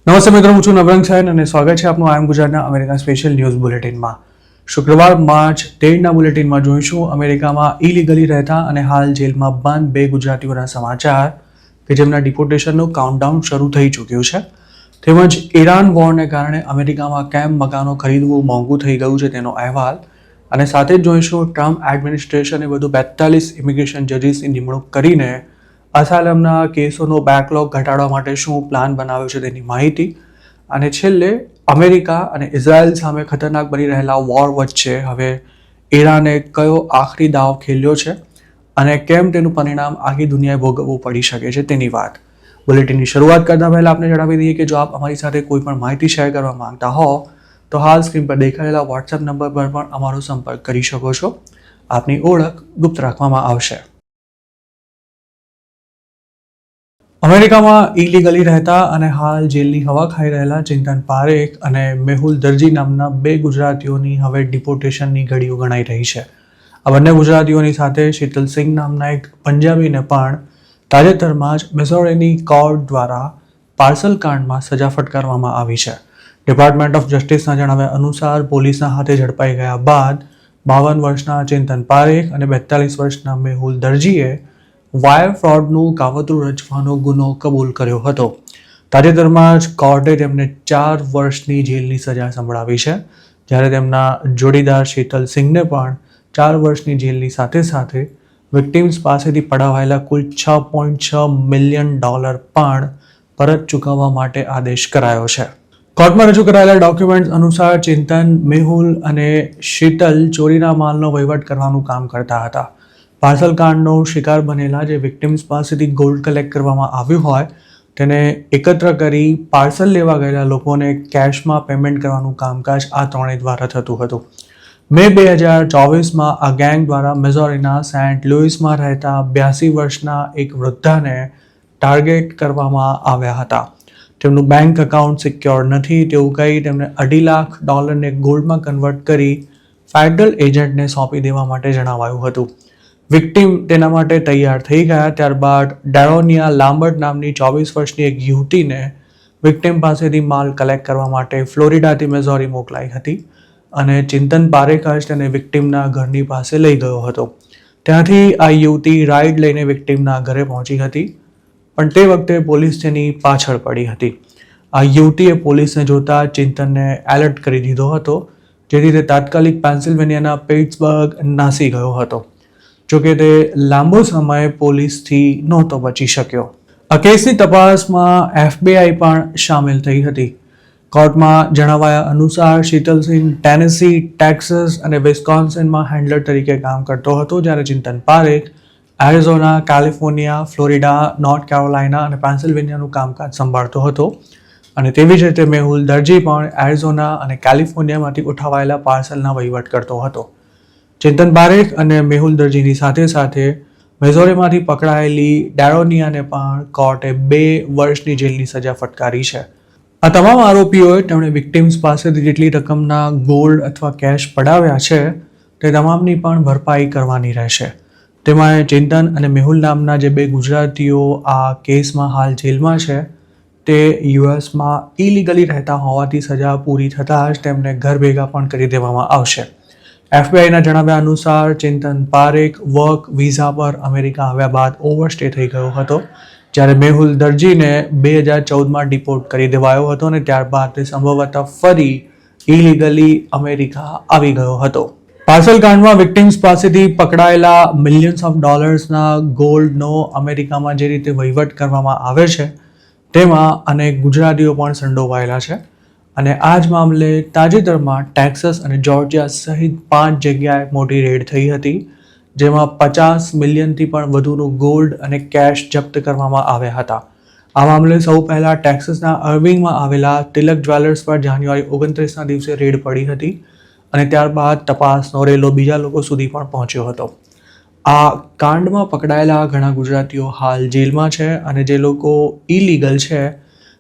નમસ્તે મિત્રો, હું છું નવરંગ સાયન અને સ્વાગત છે આપનું આઈ એમ ગુજરાતના અમેરિકા સ્પેશિયલ ન્યૂઝ બુલેટિનમાં. શુક્રવાર માર્ચ 13ના બુલેટિનમાં જોઈશું અમેરિકામાં ઇલીગલી રહેતા અને હાલ જેલમાં બંધ 2 ગુજરાતીઓના સમાચાર કે જેમના ડિપોર્ટેશનનું કાઉન્ટડાઉન શરૂ થઈ ચૂક્યું છે. તેમજ ઈરાન વોરને કારણે અમેરિકામાં કેમ મકાનો ખરીદવું મોંઘું થઈ ગયું છે તેનો અહેવાલ, અને સાથે જ જોઈશું ટ્રમ્પ એડમિનિસ્ટ્રેશને વધુ 42 ઇમિગ્રેશન જજીસની નિમણૂક કરીને અસાયલમના કેસોનો બેકલોગ ઘટાડવા માટે શું પ્લાન બનાવ્યો છે તેની માહિતી, અને છેલ્લે અમેરિકા અને ઇઝરાયલ સામે ખતરનાક બની રહેલા વોર વચ્ચે હવે ઈરાને કયો આખરી દાવ ખેલ્યો છે અને કેમ તેનું પરિણામ આખી દુનિયાએ ભોગવવું પડી શકે છે તેની વાત. બુલેટિનની શરૂઆત કરતા પહેલા આપને જણાવી દઈએ કે જો આપ અમારી સાથે કોઈ પણ માહિતી શેર કરવા માંગતા હો તો હાલ સ્ક્રીન પર દેખાયેલા વોટ્સએપ નંબર પર પણ અમારો સંપર્ક કરી શકો છો. આપની ઓળખ ગુપ્ત રાખવામાં આવશે. અમેરિકામાં ઇલીગલી રહેતા અને હાલ જેલની હવા ખાઈ રહેલા ચિંતન પારેખ અને મેહુલ દરજી નામના 2 ગુજરાતીઓની હવે ડિપોર્ટેશનની ઘડીઓ ગણાઈ રહી છે. આ બંને ગુજરાતીઓની સાથે શીતલ સિંઘ નામના એક પંજાબીને પણ તાજેતરમાં જ મિઝોરીની કોર્ટ દ્વારા પાર્સલ કાંડમાં સજા ફટકારવામાં આવી છે. ડિપાર્ટમેન્ટ ઓફ જસ્ટિસના જણાવ્યા અનુસાર પોલીસના હાથે ઝડપાઈ ગયા બાદ 52 વર્ષના ચિંતન પારેખ અને 42 વર્ષના મેહુલ દરજીએ વાયર ફ્રોડનું કાવતરું રચવાનો ગુનો કબૂલ કર્યો હતો. તાજેતરમાં જ કોર્ટે તેમને 4 વર્ષની જેલની સજા સંભળાવી છે, જ્યારે તેમના જોડીદાર શીતલ સિંઘને પણ 4 વર્ષની જેલની સાથે સાથે વિક્ટિમ્સ પાસેથી પડાવાયેલા કુલ $6.6 મિલિયન પણ પરત ચૂકવવા માટે આદેશ કરાયો છે. કોર્ટમાં રજૂ કરાયેલા ડોક્યુમેન્ટ્સ અનુસાર ચિંતન, મેહુલ અને શીતલ ચોરીના માલનો વહીવટ કરવાનું કામ કરતા હતા. પાર્સલ કાંડનો શિકાર બનેલા જે વિક્ટિમ્સ પાસેથી ગોલ્ડ કલેક્ટ કરવામાં આવ્યું હોય તેને એકત્ર કરી પાર્સલ લેવા ગયેલા લોકોને કેશમાં પેમેન્ટ કરવાનું કામકાજ આ ત્રણેય દ્વારા થતું હતું. મે 2024માં આ ગેંગ દ્વારા મિઝોરીના સેન્ટ લુઇસમાં રહેતા 82 વર્ષના એક વૃદ્ધાને ટાર્ગેટ કરવામાં આવ્યા હતા. તેમનું બેંક એકાઉન્ટ સિક્યોર નથી તેવું કહી તેમને $2.5 લાખ ગોલ્ડમાં કન્વર્ટ કરી ફેડરલ એજન્ટને સોંપી દેવા માટે જણાવાયું હતું. વિક્ટિમ તેના માટે તૈયાર થઈ ગયા ત્યારબાદ ડેરોનિયા લામ્બર્ટ નામની 24 વર્ષની એક યુવતીને વિક્ટિમ પાસેથી માલ કલેક્ટ કરવા માટે ફ્લોરિડાથી મિઝોરી મોકલાઈ હતી અને ચિંતન પારેખ જ તેને વિક્ટિમના ઘરની પાસે લઈ ગયો હતો. ત્યાંથી આ યુવતી રાઇડ લઈને વિક્ટિમના ઘરે પહોંચી હતી, પણ તે વખતે પોલીસ તેની પાછળ પડી હતી. આ યુવતીએ પોલીસને જોતા ચિંતનને એલર્ટ કરી દીધો હતો, જેથી તે તાત્કાલિક પેન્સિલ્વેનિયાના પિટ્સબર્ગ નાસી ગયો હતો. જોકે તે લાંબો સમય પોલીસથી નહોતો બચી શક્યો. આ કેસની તપાસમાં FBI પણ સામેલ થઈ હતી. કોર્ટમાં જણાવાયા અનુસાર શીતલ સિંહ ટેનેસી, ટેક્સાસ અને વિસ્કોન્સિનમાં હેન્ડલર તરીકે કામ કરતો હતો, જ્યારે Chintan Parekh Arizona, California, Florida, North Carolina અને પેન્સિલ્વેનિયાનું કામકાજ સંભાળતો હતો. અને તેવી જ રીતે મેહુલ દરજી પણ એરિઝોના અને કેલિફોર્નિયામાંથી ઉઠાવાયેલા પાર્સલના વહીવટ કરતો હતો. ચિંતન પારેખ અને મેહુલ દરજીની સાથે સાથે મિઝોરીમાંથી પકડાયેલી ડેરોનિયાને પણ કોર્ટે 2 વર્ષની જેલની સજા ફટકારી છે. આ તમામ આરોપીઓએ તેમણે વિક્ટિમ્સ પાસેથી જેટલી રકમના ગોલ્ડ અથવા કેશ પડાવ્યા છે તે તમામની પણ ભરપાઈ કરવાની રહેશે. તેમાં ચિંતન અને મેહુલ નામના જે 2 ગુજરાતીઓ આ કેસમાં હાલ જેલમાં છે તે યુએસમાં ઇલીગલી રહેતા હોવાથી સજા પૂરી થતાં જ તેમને ઘર ભેગા પણ કરી દેવામાં આવશે. FBIના જણાવ્યા અનુસાર ચિંતન પારેખ વર્ક વિઝા પર અમેરિકા આવ્યા બાદ ઓવરસ્ટે થઈ ગયો હતો, જ્યારે મેહુલ દરજીને 2014માં ડિપોર્ટ કરી દેવાયો હતો અને ત્યારબાદ તે સંભવતઃ ફરી ઇલીગલી અમેરિકા આવી ગયો હતો. પાર્સલ કાંડમાં વિક્ટિમ્સ પાસેથી પકડાયેલા $મિલિયન્સના ગોલ્ડનો અમેરિકામાં જે રીતે વહીવટ કરવામાં આવે છે તેમાં અનેક ગુજરાતીઓ પણ સંડોવાયેલા છે. અને આ જ મામલે તાજેતરમાં ટેક્સાસ અને જોર્જિયા સહિત 5 જગ્યાએ મોટી રેડ થઈ હતી, જેમાં $50 મિલિયનથી પણ વધુનું ગોલ્ડ અને કેશ જપ્ત કરવામાં આવ્યા હતા. આ મામલે સૌ પહેલાં ટેક્સાસના અર્વિંગમાં આવેલા તિલક જ્વેલર્સ પર જાન્યુઆરી 29ના દિવસે રેડ પડી હતી અને ત્યારબાદ તપાસનો રેલો બીજા લોકો સુધી પણ પહોંચ્યો હતો. આ કાંડમાં પકડાયેલા ઘણા ગુજરાતીઓ હાલ જેલમાં છે અને જે લોકો ઇલીગલ છે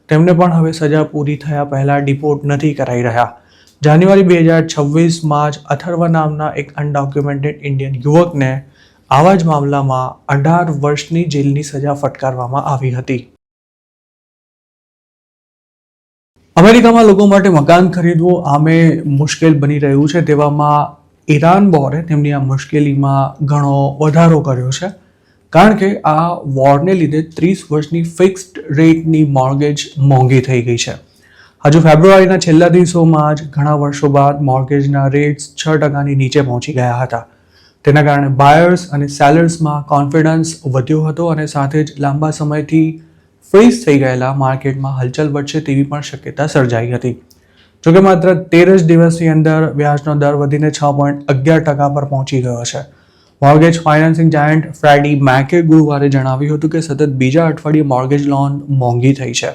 તેમને પણ હવે સજા પૂરી થયા પહેલાં ડિપોર્ટ નથી કરાઈ રહ્યા. જાન્યુઆરી 2026માં જ અથર્વ નામના એક અનડોક્યુમેન્ટેડ ઇન્ડિયન યુવકને આવા જ મામલામાં 18 વર્ષની જેલની સજા ફટકારવામાં આવી હતી. અમેરિકામાં લોકો માટે મકાન ખરીદવું આમે મુશ્કેલ બની રહ્યું છે. તેવામાં ઈરાન વોરે તેમની આ મુશ્કેલીમાં ઘણો વધારો કર્યો છે, કારણ કે આ વોરને લીધે 30 વર્ષની ફિક્સ્ડ રેટની મોર્ગેજ મોંઘી થઈ ગઈ છે. હજુ ફેબ્રુઆરીના છેલ્લા દિવસોમાં જ ઘણા વર્ષો બાદ મોર્ગેજના રેટ્સ 6% નીચે પહોંચી ગયા હતા. તેના કારણે બાયર્સ અને સેલર્સમાં કોન્ફિડન્સ વધ્યો હતો અને સાથે જ લાંબા સમયથી ફ્રીઝ થઈ ગયેલા માર્કેટમાં હલચલ વધશે તેવી પણ શક્યતા સર્જાઈ હતી. જોકે માત્ર 13 જ દિવસની અંદર વ્યાજનો દર વધીને 6.11% પર પહોંચી ગયો છે. મોર્ગેજ ફાઇનાન્સિંગ જાયન્ટ ફ્રેડી મેકે ગુરુવારે જણાવ્યું હતું કે સતત બીજા અઠવાડિયે મોર્ગેજ લોન મોંઘી થઈ છે.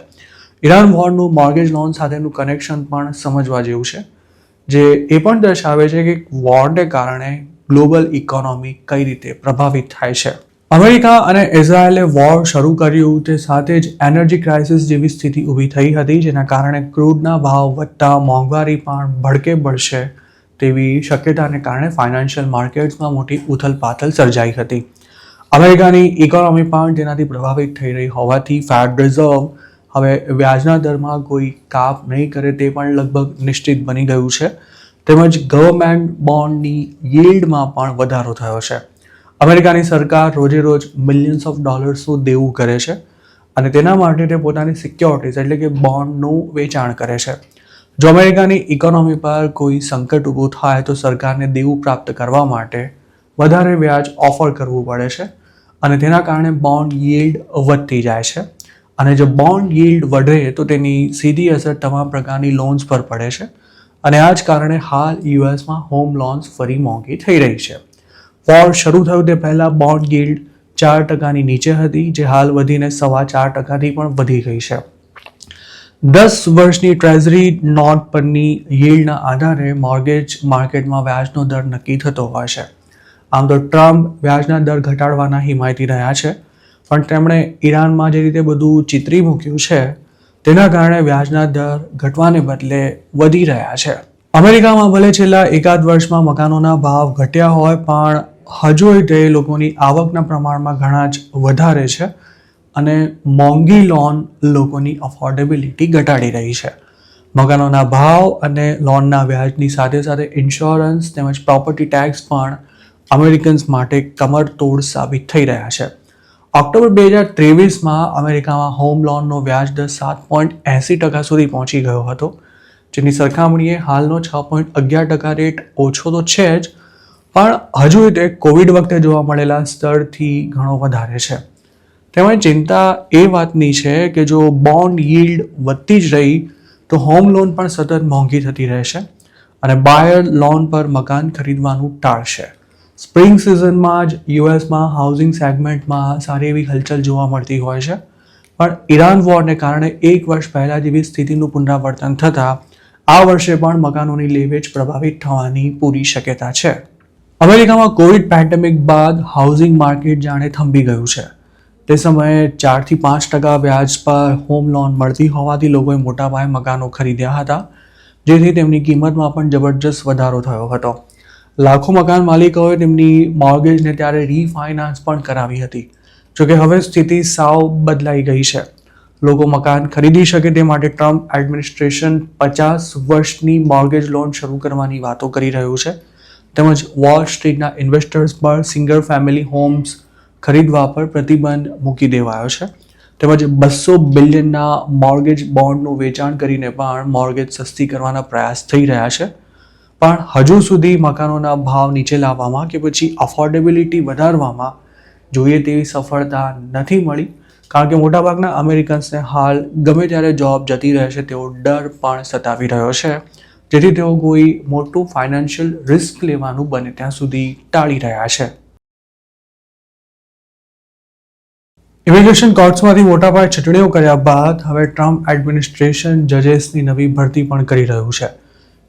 ઈરાન વોરનું મોર્ગેજ લોન સાથેનું કનેક્શન પણ સમજવા જેવું છે, જે એ પણ દર્શાવે છે કે વોરને કારણે ગ્લોબલ ઇકોનોમી કઈ રીતે પ્રભાવિત થાય છે. અમેરિકા અને ઇઝરાયેલે વોર શરૂ કર્યું તે સાથે જ એનર્જી ક્રાઇસિસ જેવી સ્થિતિ ઊભી થઈ હતી, જેના કારણે ક્રૂડના ભાવ વધતા મોંઘવારી પણ ભડકે બળશે તેવી શક્યતાને કારણે ફાઇનાન્શિયલ માર્કેટ્સમાં મોટી ઉથલપાથલ સર્જાઈ હતી. અમેરિકાની ઇકોનોમી પણ તેનાથી પ્રભાવિત થઈ રહી હોવાથી ફેડ રિઝર્વ હવે વ્યાજના દરમાં કોઈ કાપ નહીં કરે તે પણ લગભગ નિશ્ચિત બની ગયું છે. તેમજ ગવર્મેન્ટ બોન્ડની યીલ્ડમાં પણ વધારો થયો છે. અમેરિકાની સરકાર રોજે રોજ મિલિયન્સ ઓફ ડોલર્સનું દેવું કરે છે અને તેના માટે તે પોતાની સિક્યોરિટીઝ એટલે કે બોન્ડનું વેચાણ કરે છે. જો અમેરિકાની ઇકોનોમી પર કોઈ સંકટ ઊભું થાય તો સરકારને દેવું પ્રાપ્ત કરવા માટે વધારે વ્યાજ ઓફર કરવું પડે છે અને તેના કારણે બોન્ડ યીલ્ડ વધતી જાય છે. અને જો બોન્ડ યીલ્ડ વધે તો તેની સીધી અસર તમામ પ્રકારની લોન્સ પર પડે છે અને આ જ કારણે હાલ યુએસમાં હોમ લોન્સ ફરી મોંઘી થઈ રહી છે. વોર શરૂ થયું તે પહેલાં બોન્ડ યીલ્ડ 4%ની નીચે હતી, જે હાલ વધીને 4.25%થી પણ વધી ગઈ છે. 10 વર્ષની ટ્રેઝરી નોટ પરની યીલ્ડના આધારે મોર્ગેજ માર્કેટમાં વ્યાજનો દર નક્કી થતો હોય છે. આમ તો ટ્રમ્પ વ્યાજના દર ઘટાડવાના હિમાયતી રહ્યા છે, પણ તેમણે ઈરાનમાં જે રીતે બધું ચિતરી મૂક્યું છે તેના કારણે વ્યાજના દર ઘટવાને બદલે વધી રહ્યા છે. અમેરિકામાં ભલે છેલ્લા એકાદ વર્ષમાં મકાનોના ભાવ ઘટ્યા હોય, પણ હજુ તે લોકોની આવકના પ્રમાણમાં ઘણા જ વધારે છે અને મોંઘી લોન લોકોની અફોર્ડેબિલિટી ઘટાડી રહી છે. મકાનોના ભાવ અને લોનના વ્યાજની સાથે સાથે ઇન્સ્યોરન્સ તેમજ પ્રોપર્ટી ટેક્સ પણ અમેરિકન્સ માટે કમરતોડ સાબિત થઈ રહ્યા છે. ઓક્ટોબર 2023માં અમેરિકામાં હોમ લોનનો વ્યાજ દર 7.80% સુધી પહોંચી ગયો હતો, જેની સરખામણીએ હાલનો 6.11% રેટ ઓછો તો છે જ, પણ હજુ તે કોવિડ વખતે જોવા મળેલા સ્તરથી ઘણો વધારે છે. તેમજ ચિંતા એ વાતની છે કે જો બોન્ડ યીલ્ડ વધતી જ રહી તો હોમ લોન પણ સતત મોંઘી થતી રહેશે અને બાયર લોન પર મકાન ખરીદવાનું ટાળશે. સ્પ્રિંગ સિઝનમાં જ યુએસમાં હાઉસિંગ સેગમેન્ટમાં સારી એવી હલચલ જોવા મળતી હોય છે, પણ ઈરાન વોરને કારણે એક વર્ષ પહેલાં જેવી સ્થિતિનું પુનરાવર્તન થતાં આ વર્ષે પણ મકાનોની લેવેચ પ્રભાવિત થવાની પૂરી શક્યતા છે. અમેરિકામાં કોવિડ પેન્ડેમિક બાદ હાઉસિંગ માર્કેટ જાણે થંભી ગયું છે. તે સમયે 4 થી 5% વ્યાજ પર હોમ લોન મળતી હોવાથી લોકોએ મોટાપાયે મકાનો ખરીદ્યા હતા, જેથી તેમની કિંમતમાં પણ જબરજસ્ત વધારો થયો હતો. લાખો મકાન માલિકોએ તેમની મોર્ગેજને ત્યારે રીફાઇનાન્સ પણ કરાવી હતી. જોકે હવે સ્થિતિ સાવ બદલાઈ ગઈ છે. લોકો મકાન ખરીદી શકે તે માટે ટ્રમ્પ એડમિનિસ્ટ્રેશન 50 વર્ષની મોર્ગેજ લોન શરૂ કરવાની વાતો કરી રહ્યું છે. તેમજ વોલ સ્ટ્રીટના ઇન્વેસ્ટર્સ પર સિંગલ ફેમિલી હોમ્સ ખરીદવા પર પ્રતિબંધ મૂકી દેવાયો છે. તેમજ $200 બિલિયનના મોર્ગેજ બોન્ડનું વેચાણ કરીને પણ મોર્ગેજ સસ્તી કરવાના પ્રયાસ થઈ રહ્યા છે. પણ હજુ સુધી મકાનોના ભાવ નીચે લાવવામાં કે પછી અફોર્ડેબિલિટી વધારવામાં જોઈએ તેવી સફળતા નથી મળી, કારણ કે મોટાભાગના અમેરિકન્સને હાલ ગમે ત્યારે જોબ જતી રહેશે તેવો ડર પણ સતાવી રહ્યો છે, જેથી તેઓ કોઈ મોટું ફાઇનાન્શિયલ રિસ્ક લેવાનું બને ત્યાં સુધી ટાળી રહ્યા છે. ઇમિગ્રેશન કોર્ટ્સમાંથી મોટા પાયે ચૂંટણીઓ કર્યા બાદ હવે ટ્રમ્પ એડમિનિસ્ટ્રેશન જજેસની નવી ભરતી પણ કરી રહ્યું છે.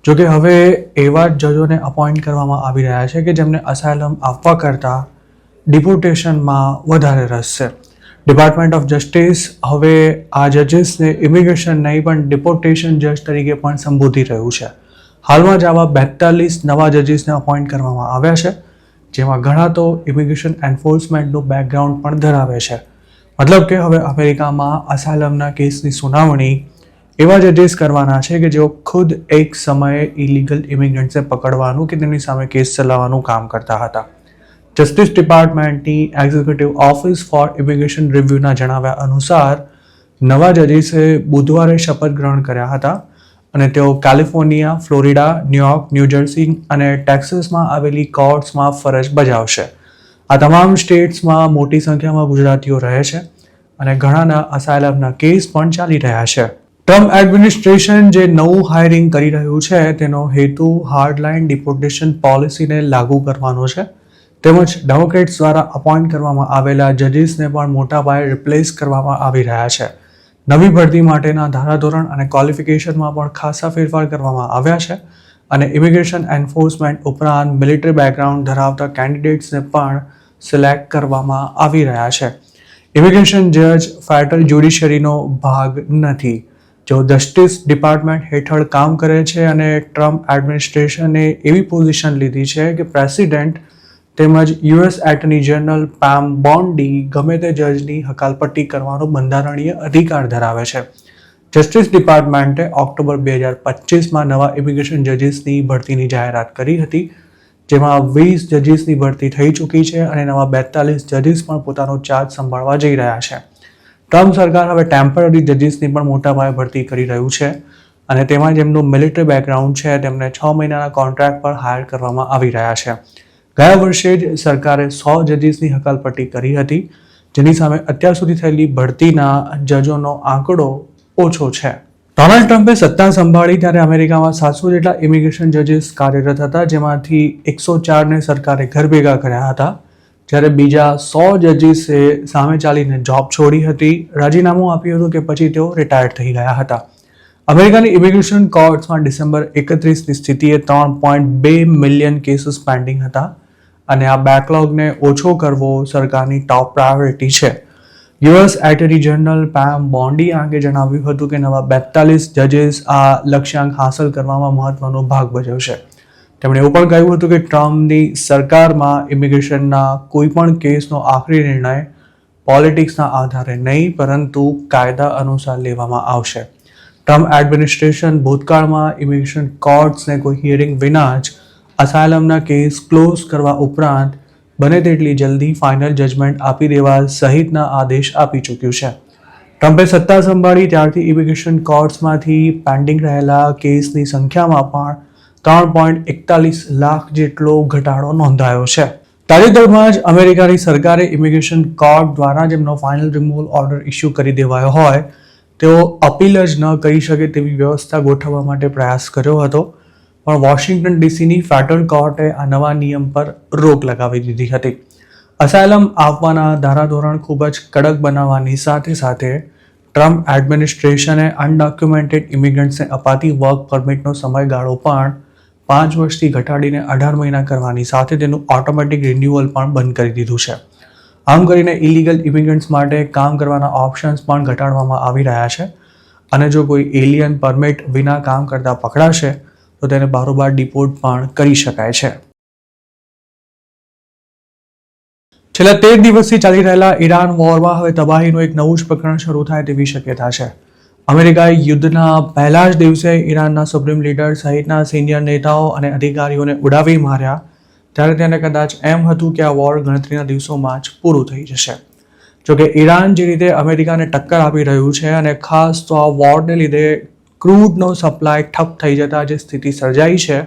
જોકે હવે એવા જ જજોને અપોઇન્ટ કરવામાં આવી રહ્યા છે કે જેમને અસાયલમ આપવા કરતાં ડિપોર્ટેશનમાં વધારે રસ છે. ડિપાર્ટમેન્ટ ઓફ જસ્ટિસ હવે આ જજીસને ઇમિગ્રેશન નહીં પણ ડિપોર્ટેશન જજ તરીકે પણ સંબોધી રહ્યું છે. હાલમાં જ આવા 42 નવા જજીસને અપોઇન્ટ કરવામાં આવ્યા છે, જેમાં ઘણા તો ઇમિગ્રેશન એન્ફોર્સમેન્ટનું બેકગ્રાઉન્ડ પણ ધરાવે છે. મતલબ કે હવે અમેરિકામાં અસાયલમના કેસની સુનાવણી એવા જજીસ કરવાના છે કે જેઓ ખુદ એક સમયે ઇલીગલ ઇમિગ્રન્ટ્સને પકડવાનું કે તેમની સામે કેસ ચલાવવાનું કામ કરતા હતા. જસ્ટિસ ડિપાર્ટમેન્ટની એક્ઝિક્યુટિવ ઓફિસ ફોર ઇમિગ્રેશન રિવ્યુના જણાવ્યા અનુસાર નવા જજીસે બુધવારે શપથ ગ્રહણ કર્યા હતા અને તેઓ કેલિફોર્નિયા, ફ્લોરિડા, ન્યુયોર્ક, ન્યૂજર્સી અને ટેક્સાસમાં આવેલી કોર્ટ્સમાં ફરજ બજાવશે. આ તમામ સ્ટેટ્સમાં મોટી સંખ્યામાં ગુજરાતીઓ રહે છે અને ઘણાના અસાયલમના કેસ પણ ચાલી રહ્યા છે. ટ્રમ્પ એડમિનિસ્ટ્રેશન જે નવું હાયરિંગ કરી રહ્યું છે તેનો હેતુ હાર્ડલાઇન ડિપોર્ટેશન પોલિસીને લાગુ કરવાનો છે તેમજ ડેમોક્રેટ્સ દ્વારા અપોઇન્ટ કરવામાં આવેલા જજીસને પણ મોટા પાયે રિપ્લેસ કરવામાં આવી રહ્યા છે. નવી ભરતી માટેના ધારાધોરણ અને ક્વોલિફિકેશનમાં પણ ખાસા ફેરફાર કરવામાં આવ્યા છે અને ઇમિગ્રેશન એન્ફોર્સમેન્ટ ઉપરાંત મિલિટરી બેકગ્રાઉન્ડ ધરાવતા કેન્ડિડેટ્સને પણ સિલેક્ટ કરવામાં આવી રહ્યા છે. ઇમિગ્રેશન જજ ફેડરલ જ્યુડિશરીનો ભાગ નથી, જેઓ જસ્ટિસ ડિપાર્ટમેન્ટ હેઠળ કામ કરે છે અને ટ્રમ્પ એડમિનિસ્ટ્રેશને એવી પોઝિશન લીધી છે કે પ્રેસિડેન્ટ તેમજ US attorney general Pam Bondi ગમે તે જજની હકાલપટ્ટી કરવાનો બંધારણીય અધિકાર ધરાવે છે. જસ્ટિસ ડિપાર્ટમેન્ટે ઓક્ટોબર 2025માં નવા ઇમિગ્રેશન જજીસની ભરતીની જાહેરાત કરી હતી, જેમાં 20 જજીસની ભરતી થઈ ચૂકી છે અને નવા 42 જજીસ પણ પોતાનો ચાર્જ સંભાળવા જઈ રહ્યા છે. ટ્રમ્પ સરકાર હવે ટેમ્પરરી જજીસની પણ મોટા પાયે ભરતી કરી રહ્યું છે અને તેમાં જેમનું મિલિટરી બેકગ્રાઉન્ડ છે તેમને 6 મહિનાના કોન્ટ્રાક્ટ પર હાયર કરવામાં આવી રહ્યા છે. ગયા વર્ષે જ સરકારે 100 જજીસની હકાલપટ્ટી કરી હતી, જેની સામે અત્યાર સુધી થયેલી ભરતીના જજોનો આંકડો ઓછો છે. ડોનાલ્ડ ટ્રમ્પે સત્તા સંભાળી ત્યારે અમેરિકામાં 700 જેટલા ઇમિગ્રેશન જજીસ કાર્યરત હતા, જેમાંથી 104ને સરકારે ઘર ભેગા કર્યા હતા, જ્યારે બીજા 100 જજીસે સામે ચાલીને જોબ છોડી હતી, રાજીનામું આપ્યું હતું કે પછી તેઓ રિટાયર્ડ થઈ ગયા હતા. અમેરિકાની ઇમિગ્રેશન કોર્ટ્સમાં ડિસેમ્બર 31ની સ્થિતિએ 3.2 મિલિયન કેસીસ પેન્ડિંગ હતા અને આ બેકલોગને ઓછો કરવો સરકારની ટોપ પ્રાયોરિટી છે. US attorney general Pam Bondi અંગે જણાવ્યું હતું કે નવા 42 જજીસ આ લક્ષ્યાંક હાંસલ કરવામાં મહત્વનો ભાગ ભજવશે. તેમણે એવું પણ કહ્યું હતું કે ટ્રમ્પની સરકારમાં ઇમિગ્રેશનના કોઈ પણ કેસનો આખરી નિર્ણય પોલિટિક્સના આધારે નહીં પરંતુ કાયદા અનુસાર લેવામાં આવશે. ટ્રમ્પ એડમિનિસ્ટ્રેશન ભૂતકાળમાં ઇમિગ્રેશન કોર્ટ્સને કોઈ હિયરિંગ વિના જ અસાયલમના કેસ ક્લોઝ કરવા ઉપરાંત બને તેટલી જલ્દી ફાઇનલ જજમેન્ટ આપી દેવા સહિતના આદેશ આપી ચૂક્યું છે. ટ્રમ્પે સત્તા સંભાળી ત્યારથી ઇમિગ્રેશન કોર્ટ્સમાંથી પેન્ડિંગ રહેલા કેસની સંખ્યામાં પણ 3.41 લાખ જેટલો ઘટાડો નોંધાયો છે. તાજેતરમાં જ અમેરિકાની સરકારે ઇમિગ્રેશન કોર્ટ દ્વારા જેમનો ફાઇનલ રિમૂવલ ઓર્ડર ઇસ્યુ કરી દેવાયો હોય તેઓ અપીલ જ ન કરી શકે તેવી વ્યવસ્થા ગોઠવવા માટે પ્રયાસ કર્યો હતો, પણ વોશિંગ્ટન ડીસીની ફેડરલ કોર્ટે આ નવા નિયમ પર રોક લગાવી દીધી હતી. અસાયલમ આપવાના ધારાધોરણ ખૂબ જ કડક બનાવવાની સાથે સાથે ટ્રમ્પ એડમિનિસ્ટ્રેશને અનડોક્યુમેન્ટેડ ઇમિગ્રન્ટ્સને અપાતી વર્ક પરમિટનો સમયગાળો પણ 5 વર્ષથી ઘટાડીને 18 મહિના કરવાની સાથે તેનું ઓટોમેટિક રિન્યુઅલ પણ બંધ કરી દીધું છે. આમ કરીને ઇલીગલ ઇમિગ્રન્ટ્સ માટે કામ કરવાના ઓપ્શન્સ પણ ઘટાડવામાં આવી રહ્યા છે અને જો કોઈ એલિયન પરમિટ વિના કામ કરતા પકડાશે તો તેને બારોબાર ડિપોર્ટ પણ કરી શકાય છે. છેલ્લા 13 દિવસથી ચાલી રહેલા ઈરાન વોરમાં હવે તબાહીનું એક નવું જ પ્રકરણ શરૂ થાય તેવી શક્યતા છે. અમેરિકાએ યુદ્ધના પહેલા જ દિવસે ઈરાનના સુપ્રીમ લીડર સહિતના સિનિયર નેતાઓ અને અધિકારીઓને ઉડાવી માર્યા, ત્યારે તેને કદાચ એમ હતું કે આ વોર ગણતરીના દિવસોમાં જ પૂરું થઈ જશે. જોકે ઈરાન જે રીતે અમેરિકાને ટક્કર આપી રહ્યું છે અને ખાસ તો આ વોરને લીધે ક્રૂડનો સપ્લાય ઠપ થઈ જતા જે સ્થિતિ સર્જાઈ છે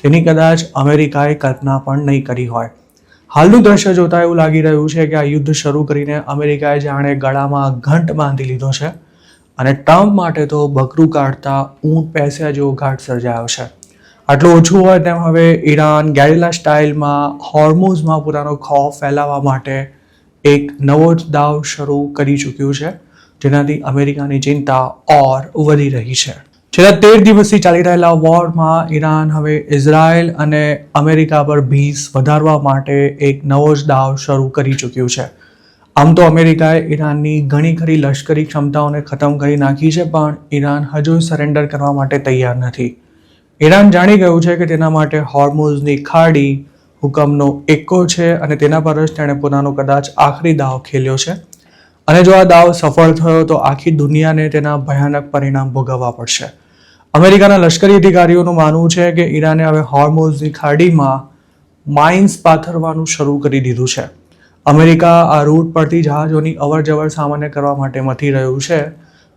તેની કદાચ અમેરિકાએ કલ્પના પણ નહીં કરી હોય. હાલનું દ્રશ્ય જોતા એવું લાગી રહ્યું છે કે આ યુદ્ધ શરૂ કરીને અમેરિકાએ જાણે ગળામાં ઘંટ બાંધી લીધો છે અને ટ્રમ્પ માટે તો બકરું કાઢતા ઊંટ પેસ્યા જેવો ઘાટ સર્જાયો છે. આટલું ઓછું હોય તેમ હવે ઈરાન ગેરિલા સ્ટાઇલમાં હોર્મુઝમાં પોતાનો ખૌફ ફેલાવવા માટે એક નવો જ દાવ શરૂ કરી ચૂક્યું છે, જેનાથી અમેરિકાની ચિંતા ઓર વધી રહી છે. છેલ્લા 13 દિવસથી ચાલી રહેલા વોરમાં ઈરાન હવે ઇઝરાયલ અને અમેરિકા પર ભીસ વધારવા માટે એક નવો જ દાવ શરૂ કરી ચૂક્યું છે. આમ તો અમેરિકાએ ઈરાનની ઘણી ખરી લશ્કરી ક્ષમતાઓને ખતમ કરી નાખી છે, પણ ઈરાન હજુ સરેન્ડર કરવા માટે તૈયાર નથી. ઈરાન જાણી ગયું છે કે તેના માટે હોર્મુઝની ખાડી હુકમનો એક્કો છે અને તેના પર જ તેણે પોતાનો કદાચ આખરી દાવ ખેલ્યો છે. અને જો આ દાવ સફળ થયો તો આખી દુનિયાને તેના ભયાનક પરિણામ ભોગવવા પડશે. અમેરિકાના લશ્કરી અધિકારીઓનું માનવું છે કે ઈરાને હવે હોર્મુઝની ખાડીમાં માઇન્સ પાથરવાનું શરૂ કરી દીધું છે. અમેરિકા આ રૂટ પરથી જહાજોની અવરજવર સામાન્ય કરવા માટે મથી રહ્યું છે,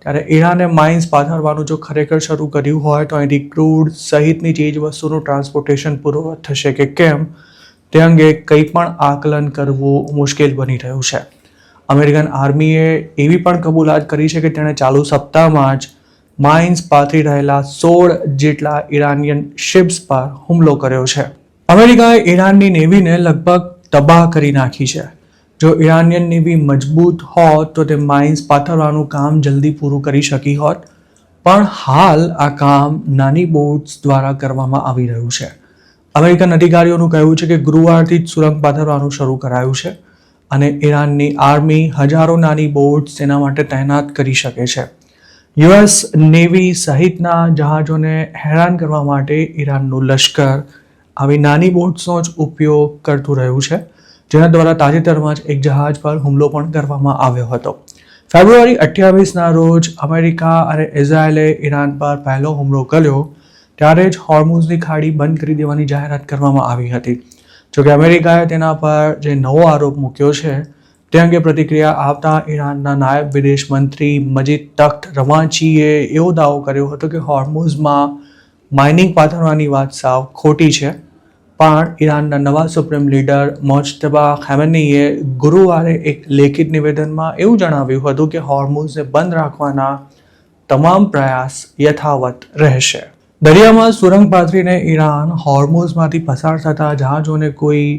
ત્યારે ઈરાને માઇન્સ પાથરવાનું જો ખરેખર શરૂ કર્યું હોય તો અહીંથી ક્રૂડ સહિતની ચીજ વસ્તુનું ટ્રાન્સપોર્ટેશન પૂર્વવત થશે કે કેમ તે અંગે કંઈ પણ આકલન કરવું મુશ્કેલ બની રહ્યું છે. અમેરિકન આર્મીએ એવી પણ કબૂલાત કરી છે કે તેણે ચાલુ સપ્તાહમાં જ માઇન્સ પાથરી રહેલા 16 જેટલા ઈરાનિયન શિપ્સ પર હુમલો કર્યો છે. અમેરિકાએ ઈરાનની નેવીને લગભગ તબાહ કરી નાખી છે. જો ઈરાનિયન નેવી મજબૂત હોત તો તે માઇન્સ પાથરવાનું કામ જલ્દી પૂરું કરી શકી હોત, પણ હાલ આ કામ નાની બોટ્સ દ્વારા કરવામાં આવી રહ્યું છે. અમેરિકન અધિકારીઓનું કહેવું છે કે ગુરુવારથી જ સુરંગ પાથરવાનું શરૂ કરાયું છે અને ઈરાનની આર્મી હજારો નાની બોટ્સ તેના માટે તૈનાત કરી શકે છે. યુએસ નેવી સહિતના જહાજોને હેરાન કરવા માટે ઈરાનનું લશ્કર આવી નાની બોટ્સનો જ ઉપયોગ કરતું રહ્યું છે, જેના દ્વારા તાજેતરમાં જ એક જહાજ પર હુમલો પણ કરવામાં આવ્યો હતો. ફેબ્રુઆરી 28ના રોજ અમેરિકા અને ઇઝરાયેલે ઈરાન પર પહેલો હુમલો કર્યો ત્યારે જ હોર્મુઝની ખાડી બંધ કરી દેવાની જાહેરાત કરવામાં આવી હતી. જોકે અમેરિકાએ તેના પર જે નવો આરોપ મૂક્યો છે તે અંગે પ્રતિક્રિયા આપતા ઈરાનના નાયબ વિદેશ મંત્રી મજીદ તખ્ત રવાંચીએ એવો દાવો કર્યો હતો કે હોર્મુઝમાં માઇનિંગ પાથરવાની વાત સાવ ખોટી છે. પણ ઈરાનના નવા સુપ્રીમ લીડર મોજતબા ખામેનીએ ગુરુવારે એક લેખિત નિવેદનમાં એવું જણાવ્યું હતું કે હોર્મુઝને બંધ રાખવાના તમામ પ્રયાસ યથાવત રહેશે. દરિયામાં સુરંગ પાથરીને ઈરાન હોર્મુઝમાંથી પસાર થતા જહાજોને કોઈ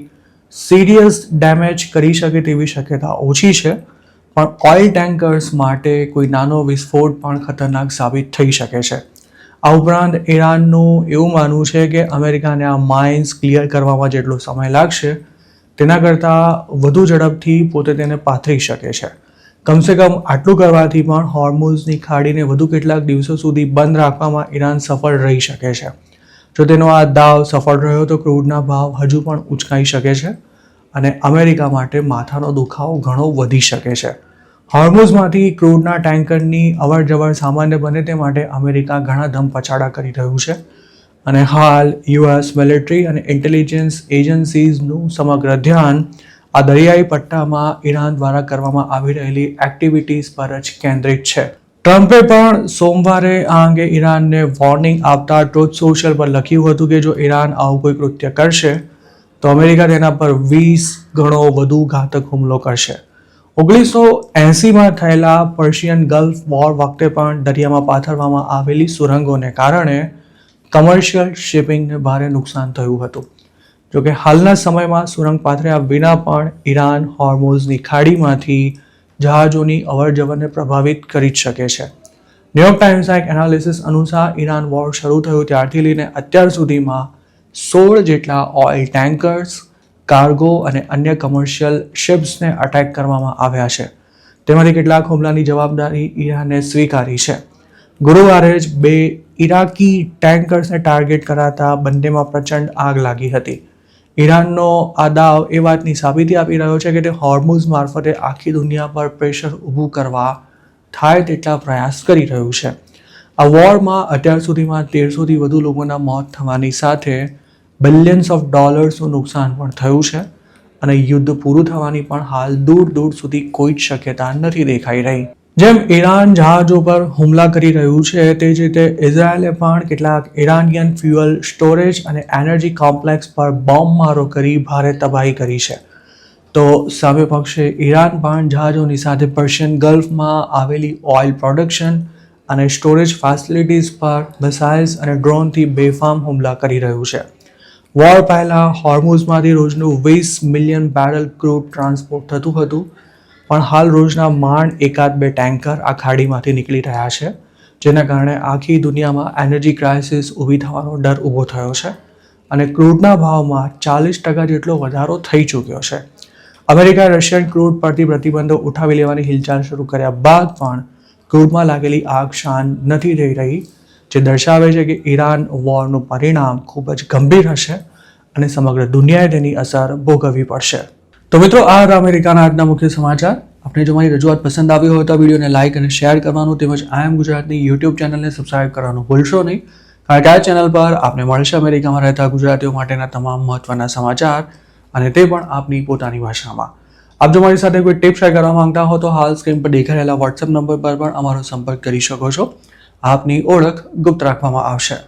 સિરિયસ ડેમેજ કરી શકે તેવી શક્યતા ઓછી છે, પણ ઓઇલ ટેન્કર્સ માટે કોઈ નાનો વિસ્ફોટ પણ ખતરનાક સાબિત થઈ શકે છે. આ ઉપરાંત ઈરાનનું એવું માનવું છે કે અમેરિકાને આ માઇન્સ ક્લિયર કરવામાં જેટલો સમય લાગશે તેના કરતાં વધુ ઝડપથી પોતે તેને પાથરી શકે છે. કમસે કમ આટલું કરવાથી પણ હોર્મુઝની ખાડીને વધુ કેટલાક દિવસો સુધી બંધ રાખવામાં ઈરાન સફળ રહી શકે છે. જો તેનો આ દાવ સફળ રહ્યો તો ક્રૂડના ભાવ હજુ પણ ઉંચકાઈ શકે છે અને અમેરિકા માટે માથાનો દુખાવો ઘણો વધી શકે છે. હોર્મુઝમાંથી ક્રૂડના ટેન્કરની અવરજવર સામાન્ય બને તે માટે અમેરિકા ઘણા ધમપછાડા કરી રહ્યું છે અને હાલ યુએસ મિલિટરી અને ઇન્ટેલિજન્સ એજન્સીઝનું સમગ્ર ધ્યાન આ દરિયાઈ પટ્ટામાં ઈરાન દ્વારા કરવામાં આવી રહેલી એક્ટિવિટીઝ પર જ કેન્દ્રિત છે. ટ્રમ્પે પણ સોમવારે આ અંગે ઈરાનને વોર્નિંગ આપતા ટ્રુથ સોશિયલ પર લખ્યું હતું કે જો ઈરાન આવું કોઈ કૃત્ય કરશે તો અમેરિકા તેના પર 20 ગણો વધુ ઘાતક હુમલો કરશે. 1980માં થયેલા પર્શિયન ગલ્ફ વોર વખતે પણ દરિયામાં પાથરવામાં આવેલી સુરંગોને કારણે કમર્શિયલ શિપિંગને ભારે નુકસાન થયું હતું. જોકે હાલના સમયમાં સુરંગ પાથર્યા વિના પણ ઈરાન હોર્મુઝની ખાડીમાંથી જહાજોની અવરજવરને પ્રભાવિત કરી જ શકે છે. ન્યૂયોર્ક ટાઈમ્સના એક એનાલિસિસ અનુસાર ઈરાન વોર શરૂ થયું ત્યારથી લઈને અત્યાર સુધીમાં 16 જેટલા ઓઇલ ટેન્કર્સ, કાર્ગો અને અન્ય કમર્શિયલ શિપ્સને અટેક કરવામાં આવ્યા છે. તેમાંથી કેટલાક હુમલાની જવાબદારી ઈરાને સ્વીકારી છે. ગુરુવારે જ 2 ઇરાકી ટેન્કર્સને ટાર્ગેટ કરાતા બંનેમાં પ્રચંડ આગ લાગી હતી. ઈરાનનો આ દાવ એ વાતની સાબિતી આપી રહ્યો છે કે તે હોર્મુઝ મારફતે આખી દુનિયા પર પ્રેશર ઊભું કરવા થાય તેટલા પ્રયાસ કરી રહ્યું છે. આ વોરમાં અત્યાર સુધીમાં 1300થી વધુ લોકોના મોત થવાની સાથે બિલિયન્સ ઓફ ડોલર્સનું નુકસાન પણ થયું છે અને યુદ્ધ પૂરું થવાની પણ હાલ દૂર સુધી કોઈ જ શક્યતા નથી દેખાઈ રહી. જેમ ઈરાન જહાજો પર હુમલા કરી રહ્યું છે તે જ રીતે ઇઝરાયેલે પણ કેટલાક ઈરાનિયન ફ્યુઅલ સ્ટોરેજ અને એનર્જી કોમ્પ્લેક્સ પર બોમ્બમારો કરી ભારે તબાહી કરી છે. તો સામે પક્ષે ઈરાન પણ જહાજોની સાથે પર્શિયન ગલ્ફમાં આવેલી ઓઇલ પ્રોડક્શન અને સ્ટોરેજ ફેસિલિટીઝ પર મિસાઇલ્સ અને ડ્રોનથી બેફામ હુમલા કરી રહ્યું છે. વોર પહેલાં હોર્મુઝમાંથી રોજનું 20 મિલિયન બેરલ ક્રૂડ ટ્રાન્સપોર્ટ થતું હતું, પણ હાલ રોજના માંડ 1-2 ટેન્કર આ ખાડીમાંથી નીકળી રહ્યા છે, જેના કારણે આખી દુનિયામાં એનર્જી ક્રાઇસિસ ઊભી થવાનો ડર ઊભો થયો છે અને ક્રૂડના ભાવમાં 40% જેટલો વધારો થઈ ચૂક્યો છે. અમેરિકાએ રશિયન ક્રૂડ પરથી પ્રતિબંધો ઉઠાવી લેવાની હિલચાલ શરૂ કર્યા બાદ પણ ક્રૂડમાં લાગેલી આગ શાંત નથી થઈ રહી, જે દર્શાવે છે કે ઈરાન વોરનું પરિણામ ખૂબ જ ગંભીર હશે અને સમગ્ર દુનિયાએ તેની અસર ભોગવવી પડશે. તો મિત્રો, આ હતા અમેરિકાના આજના મુખ્ય સમાચાર. આપને જો મારી રજૂઆત પસંદ આવી હોય તો આ વિડીયોને લાઇક અને શેર કરવાનું તેમજ આઈ એમ ગુજરાતની યુટ્યુબ ચેનલને સબસ્ક્રાઇબ કરવાનું ભૂલશો નહીં, કારણ કે આ ચેનલ પર આપને મળશે અમેરિકામાં રહેતા ગુજરાતીઓ માટેના તમામ મહત્વના સમાચાર અને તે પણ આપની પોતાની ભાષામાં. આપ જો મારી સાથે કોઈ ટિપ શેર કરવા માંગતા હો તો હાલ સ્ક્રીન પર દેખાઈ રહેલા વોટ્સએપ નંબર પર પણ અમારો સંપર્ક કરી શકો છો. આપની ઓળખ ગુપ્ત રાખવામાં આવશે.